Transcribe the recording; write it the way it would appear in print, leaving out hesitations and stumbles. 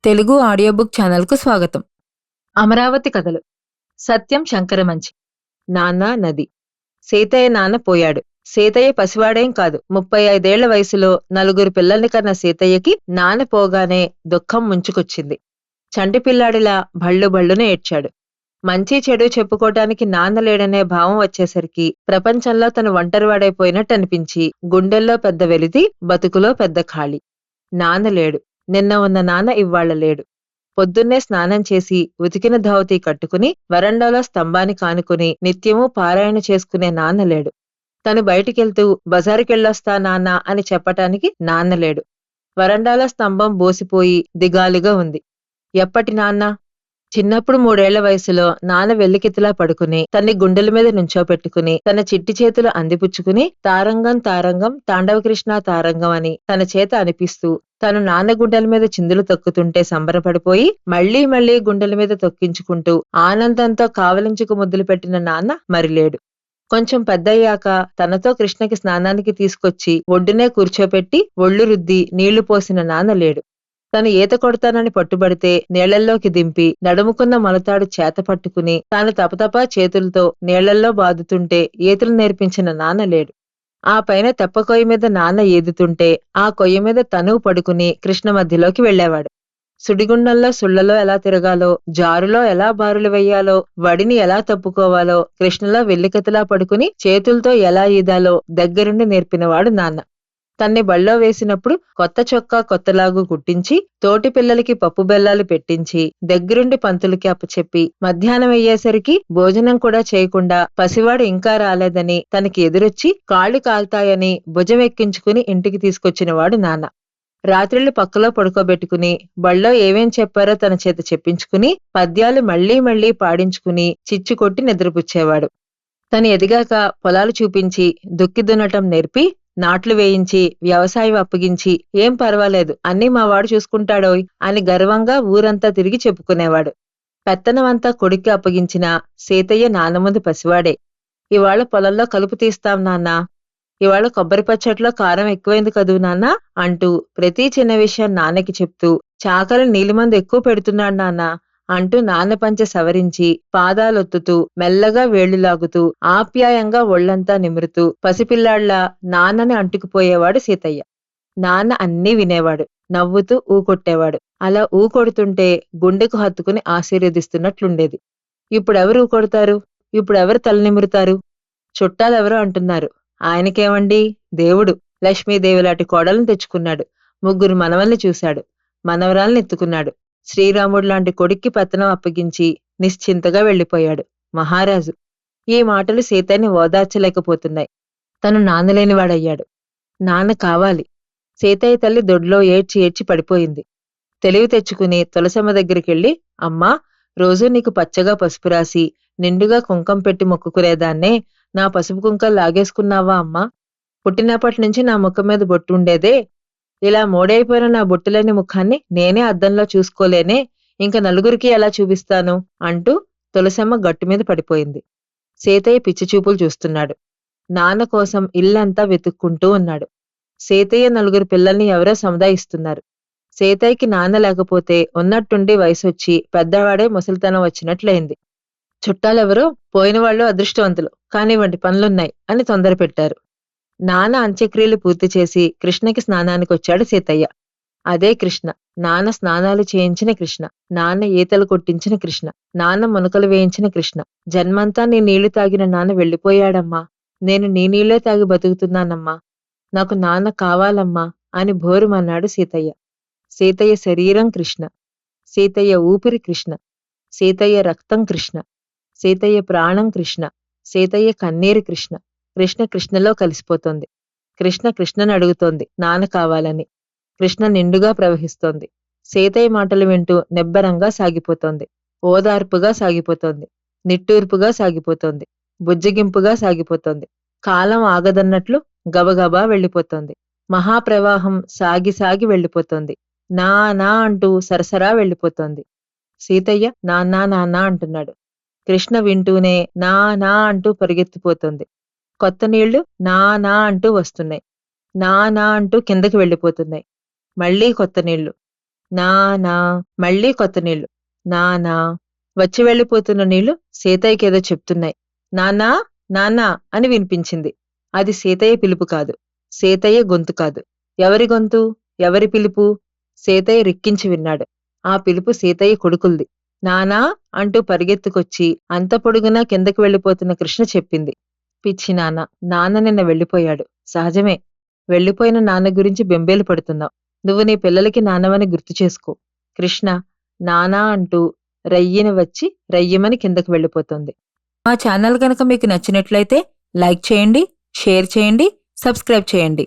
Telugu audio book ఛానల్‌కు స్వాగతం. అమరావతి కథలు. సత్యం శంకరమంచి. నాన్న నది. సీతయ్య నాన్న పోయాడు. సీతయ్య పసివాడేం కాదు. 35 ఏళ్ల వయసులో నలుగురు పిల్లల్ని కన్న సీతయ్యకి నాన్న పోగానే దుఃఖం ముంచుకొచ్చింది. చంటి పిల్లాడిలా భళ్ళు భళ్ళున ఏడ్చాడు. మంచి చెడు చెప్పుకోటానికి నాన్న లేడనే భావం వచ్చేసరికి ప్రపంచంలో తను ఒంటరివాడైపోయినట్టు అనిపించి గుండెల్లో పెద్ద వెలితి, బతుకులో పెద్ద ఖాళీ. నాన్న లేడు. నిన్న ఉన్న నాన్న ఇవ్వాళ్ల లేడు. పొద్దున్నే స్నానం చేసి ఉతికిన ధోవతి కట్టుకుని వరండాలో స్తంభానికి ఆనుకుని నిత్యమూ పారాయణ చేసుకునే నాన్న లేడు. తను బయటికెళ్తూ బజారుకెళ్ళొస్తా నాన్న అని చెప్పటానికి నాన్న లేడు. వరండాలో స్తంభం బోసిపోయి దిగాలుగా ఉంది. ఎప్పటి నాన్న? చిన్నప్పుడు 3 ఏళ్ల వయసులో నాన్న వెల్లికితలా పడుకుని తన్ని గుండెల మీద నుంచోపెట్టుకుని తన చిట్టి చేతులు అందిపుచ్చుకుని తారంగం తారంగం తాండవకృష్ణ తారంగం అని తన చేత అనిపిస్తూ తను నాన్న గుండెల మీద చిందులు తొక్కుతుంటే సంబరపడిపోయి మళ్లీ మళ్లీ గుండెల మీద తొక్కించుకుంటూ ఆనందంతో కావలించుకు ముద్దులు పెట్టిన నాన్న మరిలేడు. కొంచెం పెద్దయ్యాక తనతో కృష్ణకి స్నానానికి తీసుకొచ్చి ఒడ్డునే కూర్చోపెట్టి ఒళ్ళు రుద్ది నీళ్లు పోసిన నాన్న లేడు. తను ఈత కొడతానని పట్టుబడితే నీళ్లల్లోకి దింపి నడుముకున్న మొలతాడు చేత పట్టుకుని తాను తపతపా చేతులతో నీళ్లల్లో బాదుతుంటే ఈతలు నేర్పించిన నాన్న లేడు. ఆ పైన తెప్ప కొయ్య మీద నాన్న ఈదుతుంటే ఆ కొయ్య మీద తనువు పడుకుని కృష్ణ మధ్యలోకి వెళ్లేవాడు. సుడిగుండంలో సుళ్లలో ఎలా తిరగాలో, జారులో ఎలా బారులు వెయ్యాలో, వడిని ఎలా తప్పుకోవాలో కృష్ణలో వెల్లికతలా పడుకుని చేతులతో ఎలా ఈదాలో దగ్గరుండి నేర్పినవాడు నాన్న. తన్ని బళ్ళో వేసినప్పుడు కొత్త చొక్కా కొత్తలాగు కుట్టించి తోటి పిల్లలకి పప్పు బెల్లాలు పెట్టించి దగ్గరుండి పంతులకి అప్పచెప్పి మధ్యాహ్నం అయ్యేసరికి భోజనం కూడా చేయకుండా పసివాడు ఇంకా రాలేదని తనకి ఎదురొచ్చి కాళ్ళు కాల్తాయని భుజం ఎక్కించుకుని ఇంటికి తీసుకొచ్చినవాడు నాన్న. రాత్రిళ్ళు పక్కలో పడుకోబెట్టుకుని బళ్ళో ఏమేం చెప్పారో తన చేత చెప్పించుకుని పద్యాలు మళ్లీ మళ్లీ పాడించుకుని చిచ్చుకొట్టి నిద్రపుచ్చేవాడు. తను ఎదిగాక పొలాలు చూపించి దుక్కి దున్నటం నేర్పి నాట్లు వేయించి వ్యవసాయం అప్పగించి ఏం పర్వాలేదు అన్నీ మావాడు చూసుకుంటాడోయ్ అని గర్వంగా ఊరంతా తిరిగి చెప్పుకునేవాడు. పెత్తనమంతా కొడుక్కి అప్పగించిన సీతయ్య నాన్న ముందు పసివాడే. ఇవాళ పొలంలో కలుపు తీస్తాం నాన్నా, ఇవాళ కొబ్బరి పచ్చట్లో కారం ఎక్కువైంది కదూ నాన్న అంటూ ప్రతి చిన్న విషయం నాన్నకి చెప్తూ చాకలి నీలిమందు ఎక్కువ పెడుతున్నాడు నాన్న అంటూ నాన్న పంచె సవరించి పాదాలొత్తుతూ మెల్లగా వేళ్లు లాగుతూ ఆప్యాయంగా ఒళ్లంతా నిమురుతూ పసిపిల్లాళ్లా నాన్నని అంటుకుపోయేవాడు సీతయ్య. నాన్న అన్నీ వినేవాడు, నవ్వుతూ ఊకొట్టేవాడు. అలా ఊకొడుతుంటే గుండెకు హత్తుకుని ఆశీర్వదిస్తున్నట్లుండేది. ఇప్పుడెవరు ఊకొడతారు? ఇప్పుడెవరు తల నిమురుతారు? చుట్టాలెవరో అంటున్నారు. ఆయనకేమండి, దేవుడు లక్ష్మీదేవిలాంటి కోడలను తెచ్చుకున్నాడు. 3 మనవల్ని చూశాడు. మనవరాల్ని ఎత్తుకున్నాడు. శ్రీరాముడు లాంటి కొడుక్కి పెత్తనం అప్పగించి నిశ్చింతగా వెళ్లిపోయాడు. మహారాజు. ఈ మాటలు సీతయ్యని ఓదార్చలేకపోతున్నాయి. తను నాన్నలేనివాడయ్యాడు. నాన్న కావాలి. సీతయ్య తల్లి దొడ్లో ఏడ్చి ఏడ్చి పడిపోయింది. తెలివి తెచ్చుకుని తులసమ్మ దగ్గరికెళ్ళి, అమ్మా, రోజూ నీకు పచ్చగా పసుపు రాసి నిండుగా కుంకం పెట్టి మొక్కుకునేదాన్నే నా పసుపు కుంకలు లాగేసుకున్నావా అమ్మా? పుట్టినప్పటినుంచి నా ముఖం మీద బొట్టు ఉండేదే. ఇలా మోడైపోయిన నా బొట్టులేని ముఖాన్ని నేనే అద్దంలో చూసుకోలేనే, ఇంక నలుగురికి ఎలా చూపిస్తాను అంటూ తులసమ్మ గట్టుమీద పడిపోయింది. సీతయ్య పిచ్చిచూపులు చూస్తున్నాడు. నాన్న కోసం ఇల్లంతా వెతుక్కుంటూ ఉన్నాడు. సీతయ్య 4 పిల్లల్ని ఎవరో సముదాయిస్తున్నారు. సీతయ్యకి నాన్న లేకపోతే ఉన్నట్టుండి వయసొచ్చి పెద్దవాడే ముసలితనం వచ్చినట్లయింది. చుట్టాలెవరో పోయినవాళ్ళు అదృష్టవంతులు, కానివ్వండి పనులున్నాయి అని తొందర పెట్టారు. నాన్న అంత్యక్రియలు పూర్తి చేసి కృష్ణకి స్నానానికొచ్చాడు సీతయ్య. అదే కృష్ణ. నాన్న స్నానాలు చేయించిన కృష్ణ. నాన్న ఈతలు కొట్టించిన కృష్ణ. నాన్న మునకలు వేయించిన కృష్ణ. జన్మంతా నీ నీళ్లు తాగిన నాన్న వెళ్ళిపోయాడమ్మా. నేను నీ నీళ్లే తాగి బతుకుతున్నానమ్మా. నాకు నాన్న కావాలమ్మా అని భోరుమన్నాడు సీతయ్య. సీతయ్య శరీరం కృష్ణ. సీతయ్య ఊపిరి కృష్ణ. సీతయ్య రక్తం కృష్ణ. సీతయ్య ప్రాణం కృష్ణ. సీతయ్య కన్నీరు కృష్ణ. కృష్ణ కృష్ణలో కలిసిపోతోంది. కృష్ణ కృష్ణని అడుగుతోంది నాన్న కావాలని. కృష్ణ నిండుగా ప్రవహిస్తోంది. సీతయ్య మాటలు వింటూ నిబ్బరంగా సాగిపోతోంది. ఓదార్పుగా సాగిపోతోంది. నిట్టూర్పుగా సాగిపోతోంది. బుజ్జగింపుగా సాగిపోతోంది. కాలం ఆగదన్నట్లు గబగబా వెళ్ళిపోతోంది. మహాప్రవాహం సాగి సాగి వెళ్ళిపోతోంది. నా నా అంటూ సరసరా వెళ్ళిపోతోంది. సీతయ్య నాన్నా నాన్నా అంటున్నాడు. కృష్ణ వింటూనే నా నా అంటూ పరిగెత్తిపోతోంది. కొత్త నీళ్లు నా నా అంటూ వస్తున్నాయి. నా నా అంటూ కిందకి వెళ్ళిపోతున్నాయి. మళ్లీ కొత్త నీళ్లు. నానా మళ్ళీ కొత్త నీళ్లు. నానా వచ్చి వెళ్ళిపోతున్న నీళ్లు సీతయ్యకేదో చెప్తున్నాయి. నానా నానా అని వినిపించింది. అది సీతయ్య పిలుపు కాదు. సీతయ్య గొంతు కాదు. ఎవరి గొంతు? ఎవరి పిలుపు? సీతయ్య రిక్కించి విన్నాడు. ఆ పిలుపు సీతయ్య కొడుకుల్ది. నానా అంటూ పరిగెత్తుకొచ్చి అంత పొడుగునా కిందకి వెళ్ళిపోతున్న కృష్ణ చెప్పింది. పిచ్చి నాన్న, నాన్న నిన్న వెళ్ళిపోయాడు. సహజమే. వెళ్ళిపోయిన నాన్న గురించి బెంబేలు పడుతున్నావు. నువ్వు నీ పిల్లలకి నాన్నవని గుర్తు చేసుకో. కృష్ణ నానా అంటూ రయ్యిన వచ్చి రయ్యమని కిందకు వెళ్ళిపోతుంది. మా ఛానల్ కనుక మీకు నచ్చినట్లయితే లైక్ చేయండి, షేర్ చేయండి, సబ్స్క్రైబ్ చేయండి.